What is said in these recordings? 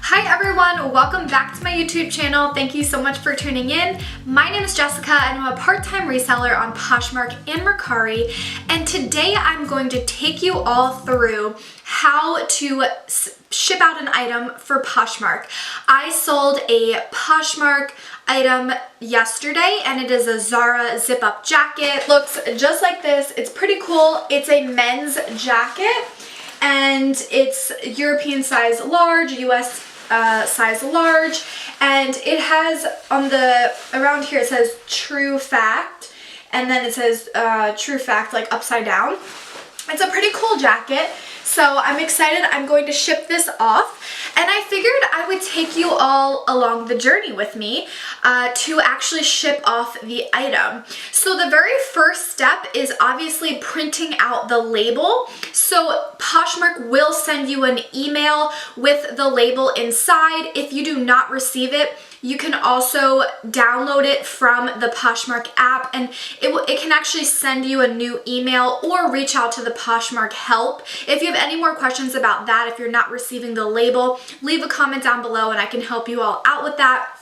Hi everyone, welcome back to my YouTube channel. Thank you so much for tuning in. My name is Jessica and I'm a part-time reseller on Poshmark and Mercari, and today I'm going to take you all through how to ship out an item for Poshmark. I sold a Poshmark item yesterday and it is a Zara zip-up jacket. Looks just like this. It's pretty cool. It's a men's jacket and it's European size large, US size large, and it has on the around here it says true fact, and then it says true fact like upside down. It's a pretty cool jacket, so I'm excited. I'm going to ship this off, and I figured I would take you all along the journey with me to actually ship off the item. So the very first step is obviously printing out the label. So Poshmark will send you an email with the label inside. If you do not receive it, you can also download it from the Poshmark app, and it can actually send you a new email or reach out to the Poshmark help. If you have any more questions about that, if you're not receiving the label, leave a comment down below and I can help you all out with that.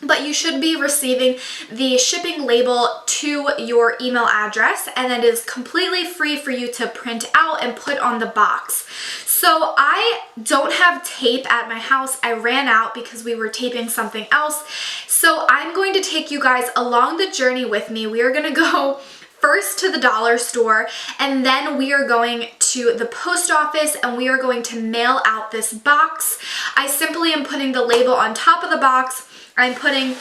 But you should be receiving the shipping label to your email address, and it is completely free for you to print out and put on the box. So I don't have tape at my house. I ran out because we were taping something else. So I'm going to take you guys along the journey with me. We are going to go first to the dollar store, and then we are going to the post office and we are going to mail out this box. I simply am putting the label on top of the box. I'm putting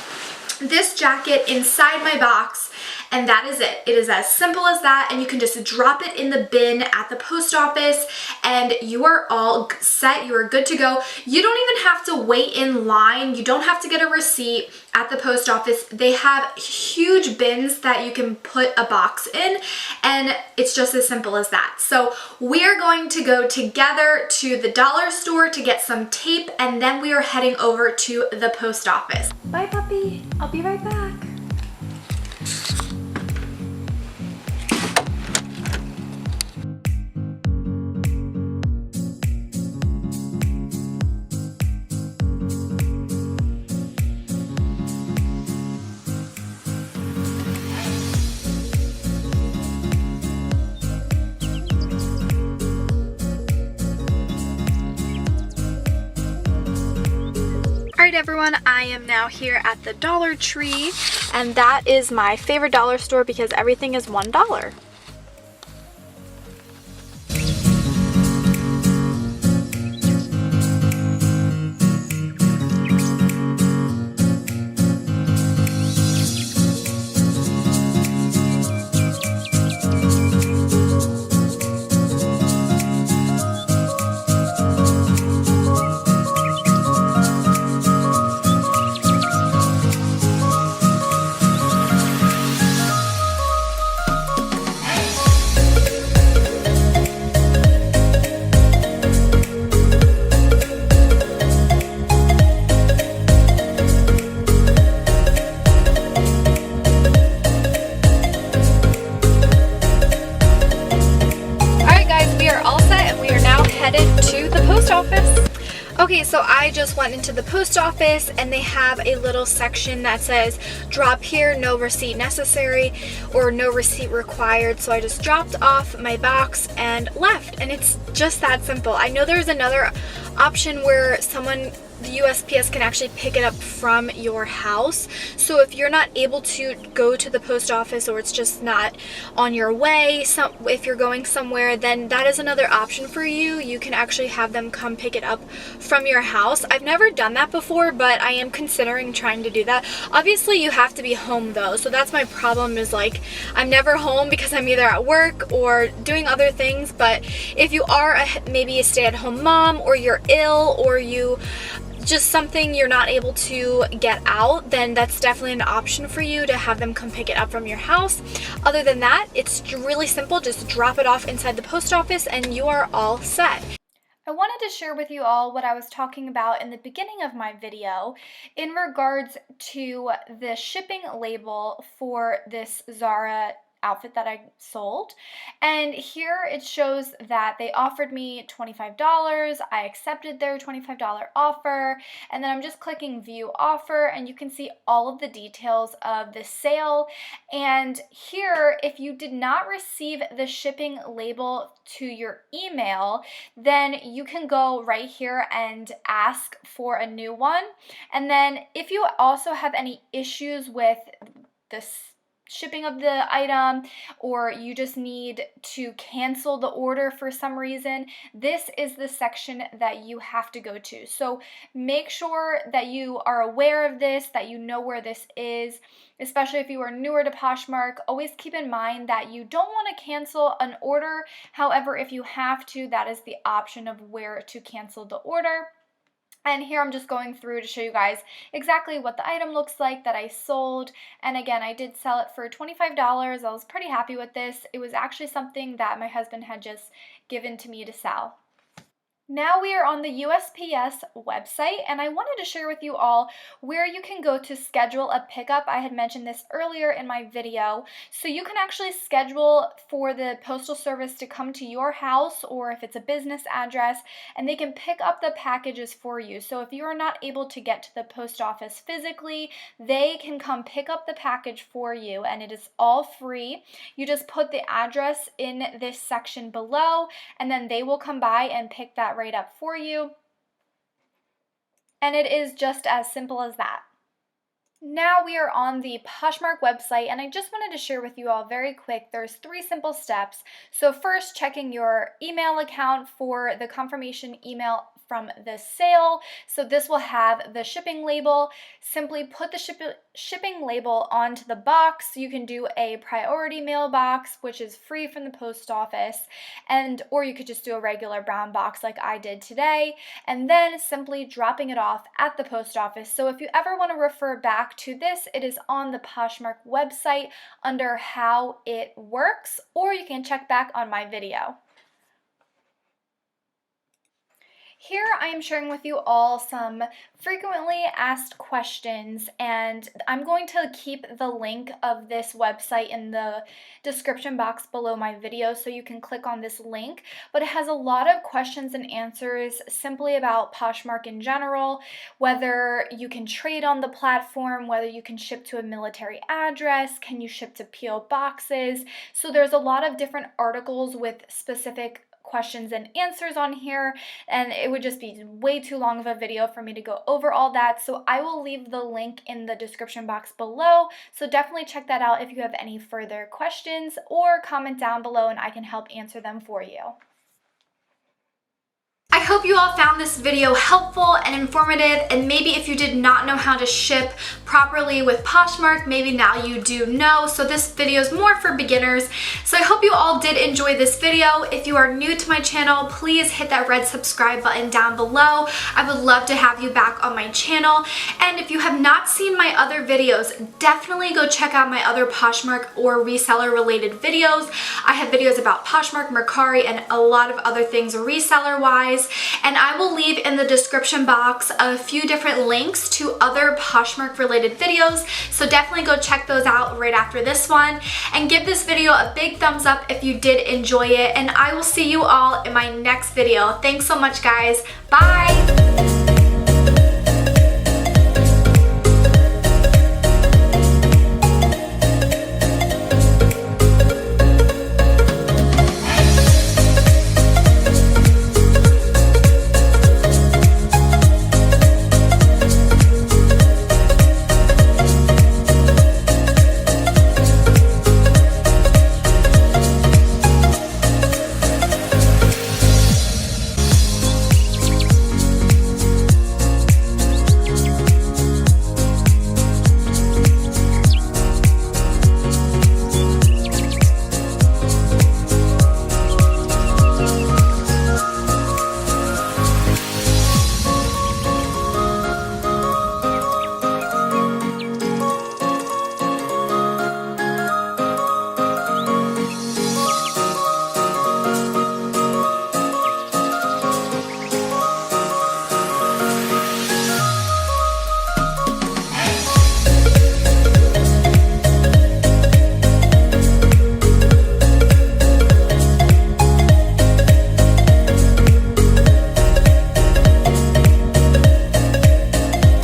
this jacket inside my box, and that is it. It is as simple as that, and you can just drop it in the bin at the post office and you are all set. You are good to go. You don't even have to wait in line. You don't have to get a receipt at the post office. They have huge bins that you can put a box in, and it's just as simple as that. So we are going to go together to the dollar store to get some tape, and then we are heading over to the post office. Bye puppy, I'll be right back. Alright everyone, I am now here at the Dollar Tree, and that is my favorite dollar store because everything is $1. Okay, so I just went into the post office and they have a little section that says drop here, no receipt necessary or no receipt required. So I just dropped off my box and left, and it's just that simple. I know there's another option where the USPS can actually pick it up from your house. So if you're not able to go to the post office, or it's just not on your way, if you're going somewhere, then that is another option for you. You can actually have them come pick it up from your house. I've never done that before, but I am considering trying to do that. Obviously you have to be home though, so that's my problem, is like I'm never home because I'm either at work or doing other things. But if you are maybe a stay-at-home mom, or you're ill, or you just something you're not able to get out, then that's definitely an option for you to have them come pick it up from your house. Other than that, it's really simple. Just drop it off inside the post office and you are all set. I wanted to share with you all what I was talking about in the beginning of my video in regards to the shipping label for this Zara outfit that I sold. And here it shows that they offered me $25. I accepted their $25 offer, and then I'm just clicking view offer, and you can see all of the details of the sale. And here, if you did not receive the shipping label to your email, then you can go right here and ask for a new one. And then if you also have any issues with this shipping of the item, or you just need to cancel the order for some reason, this is the section that you have to go to. So make sure that you are aware of this, that you know where this is, especially if you are newer to Poshmark. Always keep in mind that you don't want to cancel an order. However, if you have to, that is the option of where to cancel the order. And here I'm just going through to show you guys exactly what the item looks like that I sold. And again, I did sell it for $25. I was pretty happy with this. It was actually something that my husband had just given to me to sell. Now we are on the USPS website, and I wanted to share with you all where you can go to schedule a pickup. I had mentioned this earlier in my video. So you can actually schedule for the postal service to come to your house, or if it's a business address, and they can pick up the packages for you. So if you are not able to get to the post office physically, they can come pick up the package for you, and it is all free. You just put the address in this section below, and then they will come by and pick that right up for you. And it is just as simple as that. Now we are on the Poshmark website, and I just wanted to share with you all very quick, there's 3 simple steps. So first, checking your email account for the confirmation email from the sale. So this will have the shipping label. Simply put the shipping label onto the box. You can do a priority mail box, which is free from the post office, or you could just do a regular brown box like I did today, and then simply dropping it off at the post office. So if you ever want to refer back to this, it is on the Poshmark website under how it works, or you can check back on my video. Here I am sharing with you all some frequently asked questions, and I'm going to keep the link of this website in the description box below my video so you can click on this link. But it has a lot of questions and answers simply about Poshmark in general, whether you can trade on the platform, whether you can ship to a military address, can you ship to P.O. boxes. So there's a lot of different articles with specific questions and answers on here, and it would just be way too long of a video for me to go over all that. So I will leave the link in the description box below. So definitely check that out if you have any further questions, or comment down below and I can help answer them for you. I hope you all found this video helpful and informative, and maybe if you did not know how to ship properly with Poshmark, maybe now you do know. So this video is more for beginners. So I hope you all did enjoy this video. If you are new to my channel, please hit that red subscribe button down below. I would love to have you back on my channel. And if you have not seen my other videos, definitely go check out my other Poshmark or reseller related videos. I have videos about Poshmark, Mercari, and a lot of other things reseller wise. And I will leave in the description box a few different links to other Poshmark related videos, so definitely go check those out right after this one, and give this video a big thumbs up if you did enjoy it, and I will see you all in my next video. Thanks so much, guys. Bye!